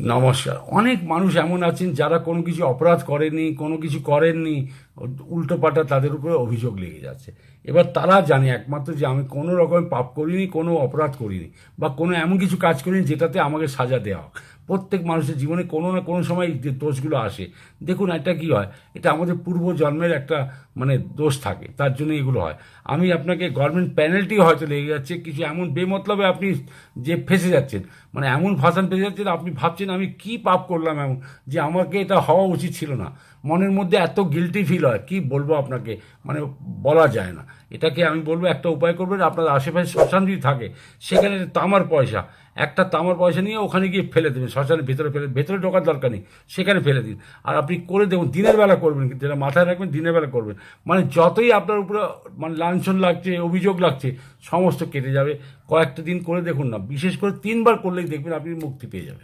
নমস্কার। অনেক মানুষ এমন আছেন যারা কোনো কিছু অপরাধ করেনি, কোনো কিছু করেননি, উল্টোপাল্টা তাদের উপরে অভিযোগ লেগে যাচ্ছে। এবার তারা জানে একমাত্র যে আমি কোনো রকম পাপ করিনি, কোনো অপরাধ করিনি, বা কোনো এমন কিছু কাজ করিনি যেটাতে আমাকে সাজা দেওয়া হোক। প্রত্যেক মানুষের জীবনে কোনো না কোনো সময় যে দোষগুলো আসে, দেখুন এটা কি হয়, এটা আমাদের পূর্ব জন্মের একটা দোষ থাকে, তার জন্য এগুলো হয়। আমি আপনাকে গভর্নমেন্ট পেনাল্টি হয়তো লেগে যাচ্ছে, কিছু এমন বেমতলবে আপনি যে ফেঁসে যাচ্ছেন, এমন ভাষণ ফেঁসে যাচ্ছেন, আপনি ভাবছেন আমি কি পাপ করলাম এমন যে আমাকে এটা হওয়া উচিত ছিল না। মনের মধ্যে এত গিল্টি ফিল হয়, কি বলবো আপনাকে, বলা যায় না। এটাকে আমি বলবো একটা উপায় করবেন, আপনার আশেপাশে শ্মশান যদি থাকে, সেখানে তামার পয়সা, একটা তামার পয়সা নিয়ে ওখানে গিয়ে ফেলে দেবেন, শ্মশানের ভেতরে ফেলে, ভেতরে ঢোকার দরকার নেই, সেখানে ফেলে দিন। আর আপনি করে দেখুন, দিনের বেলা করবেন, কিন্তু যেটা মাথায় রাখবেন দিনের বেলা করবেন। যতই আপনার উপরে লাঞ্ছন লাগছে, অভিযোগ লাগছে, সমস্ত কেটে যাবে। কয়েকটা দিন করে দেখুন না, বিশেষ করে 3বার করলেই দেখবেন আপনি মুক্তি পেয়ে যাবেন।